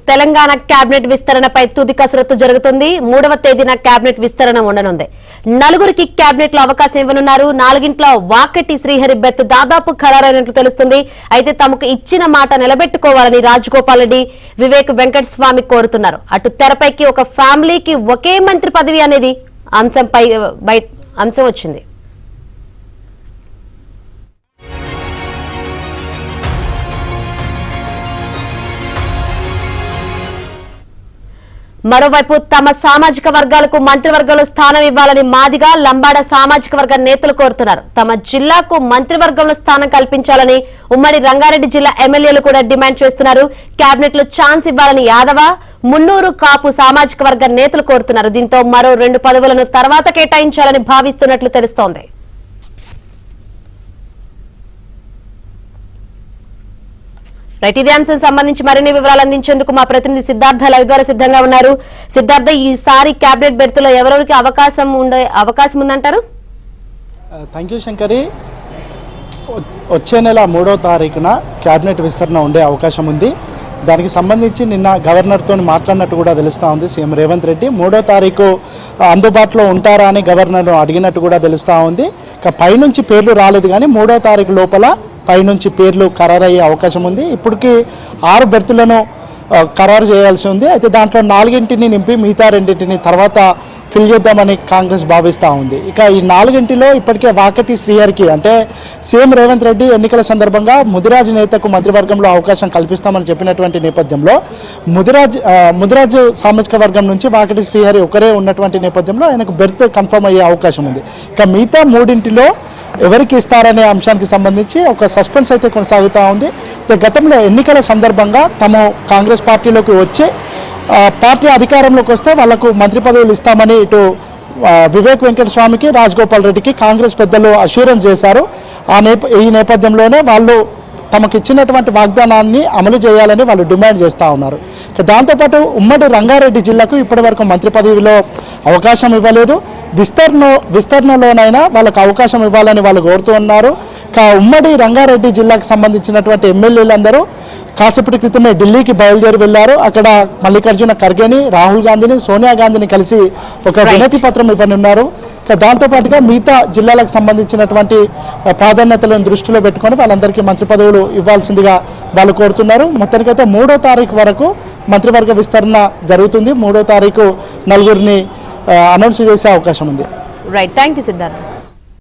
Telangana cabinet విస్తరణపై తుది కసరత్తు జరుగుతుంది. 3వ తేదీన కేబినెట్ విస్తరణ ఉండనుంది. 4గురికి కేబినెట్ లో అవకాశం ఇవ్వనున్నారు. 4గింట్లో వాకటి శ్రీహరి బెత్ దాదాపు ఖరారైనట్లు తెలుస్తుంది. అయితే తమకు ఇచ్చిన మాట నిలబెట్టుకోవాలని రాజగోపాల్ రెడ్డి, వివేక్ వెంకటస్వామి కోరుతున్నారు. అటు తెరపైకి ఒక ఫ్యామిలీకి ఒకే మంత్రి పదవి అనేది అంశం వచ్చింది. మరోవైపు తమ సామాజిక వర్గాలకు మంత్రివర్గంలో స్థానం ఇవ్వాలని మాదిగ, లంబాడ సామాజిక వర్గ నేతలు కోరుతున్నారు. తమ జిల్లాకు మంత్రివర్గంలో స్థానం కల్పించాలని ఉమ్మడి రంగారెడ్డి జిల్లా ఎమ్మెల్యేలు కూడా డిమాండ్ చేస్తున్నారు. కేబినెట్ లో ఛాన్స్ ఇవ్వాలని యాదవ, మున్నూరు కాపు సామాజిక వర్గ నేతలు కోరుతున్నారు. దీంతో మరో 2 పదవులను తర్వాత కేటాయించాలని భావిస్తున్నట్లు తెలుస్తోంది. రైట్, ఇదే అంశం సంబంధించి మరిన్ని వివరాలు అందించేందుకు మా ప్రతినిధి సిద్ధార్థ లైవ్ ద్వారా సిద్ధంగా ఉన్నారు. సిద్ధార్థ, ఈసారి కేబినెట్ బెర్తులో ఎవరెవరికి అవకాశం ఉందంటారు? Thank you Shankari. వచ్చే నెల 3వ తారీఖున కేబినెట్ విస్తరణ ఉండే అవకాశం ఉంది. దానికి సంబంధించి నిన్న గవర్నర్తో మాట్లాడినట్టు కూడా తెలుస్తూ ఉంది సీఎం రేవంత్ రెడ్డి. 3వ తారీఖు అందుబాటులో ఉంటారా అని గవర్నర్ అడిగినట్టు కూడా తెలుస్తూ ఉంది. ఇక పైనుంచి పేర్లు రాలేదు, కానీ 3వ తారీఖు లోపల పైనుంచి పేర్లు ఖరారయ్యే అవకాశం ఉంది. ఇప్పటికీ 6 బెర్తులను ఖరారు చేయాల్సి ఉంది. అయితే దాంట్లో 4గింటిని నింపి మిగతా 2ంటిని తర్వాత ఫిల్ చేద్దామని కాంగ్రెస్ భావిస్తూ ఉంది. ఇక ఈ 4గింటిలో ఇప్పటికే వాకటి శ్రీహరికి అంటే సీఎం రేవంత్ రెడ్డి ఎన్నికల సందర్భంగా ముదిరాజ్ నేతకు మంత్రివర్గంలో అవకాశం కల్పిస్తామని చెప్పినటువంటి నేపథ్యంలో ముదిరాజ్ సామాజిక వర్గం నుంచి వాకటి శ్రీహరి ఒకరే ఉన్నటువంటి నేపథ్యంలో ఆయనకు బెర్త్ కన్ఫర్మ్ అయ్యే అవకాశం ఉంది. ఇక మిగతా 3ంటిలో ఎవరికి ఇస్తారనే అంశానికి సంబంధించి ఒక సస్పెన్స్ అయితే కొనసాగుతూ ఉంది. గతంలో ఎన్నికల సందర్భంగా తాము కాంగ్రెస్ పార్టీలోకి వచ్చి పార్టీ అధికారంలోకి వస్తే వాళ్లకు మంత్రి పదవులు ఇస్తామని ఇటు వివేక్ వెంకటస్వామికి, రాజగోపాల్ రెడ్డికి కాంగ్రెస్ పెద్దలు అష్యూరెన్స్ చేశారు. ఈ నేపథ్యంలోనే వాళ్ళు తమకు ఇచ్చినటువంటి వాగ్దానాన్ని అమలు చేయాలని వాళ్ళు డిమాండ్ చేస్తూ ఉన్నారు. దాంతోపాటు ఉమ్మడి రంగారెడ్డి జిల్లాకు ఇప్పటివరకు మంత్రి పదవిలో అవకాశం ఇవ్వలేదు. విస్తరణలోనైనా వాళ్ళకు అవకాశం ఇవ్వాలని వాళ్ళు కోరుతూ ఉన్నారు. ఉమ్మడి రంగారెడ్డి జిల్లాకు సంబంధించినటువంటి ఎమ్మెల్యేలందరూ కాసేపటి క్రితమే ఢిల్లీకి బయలుదేరి వెళ్లారు. అక్కడ మల్లికార్జున ఖర్గేని, రాహుల్ గాంధీని, సోనియా గాంధీని కలిసి ఒక వినతి పత్రం ఇవ్వనున్నారు. దాంతోపాటుగా మిగతా జిల్లాలకు సంబంధించినటువంటి ప్రాధాన్యతలను దృష్టిలో పెట్టుకొని వాళ్ళందరికీ మంత్రి పదవులు ఇవ్వాల్సిందిగా వాళ్ళు కోరుతున్నారు. మొత్తానికైతే 3వ తారీఖు వరకు మంత్రివర్గ విస్తరణ జరుగుతుంది. 3వ తారీఖు 4గురిని అనౌన్స్ చేసే అవకాశం ఉంది. Right, thank you Siddharth.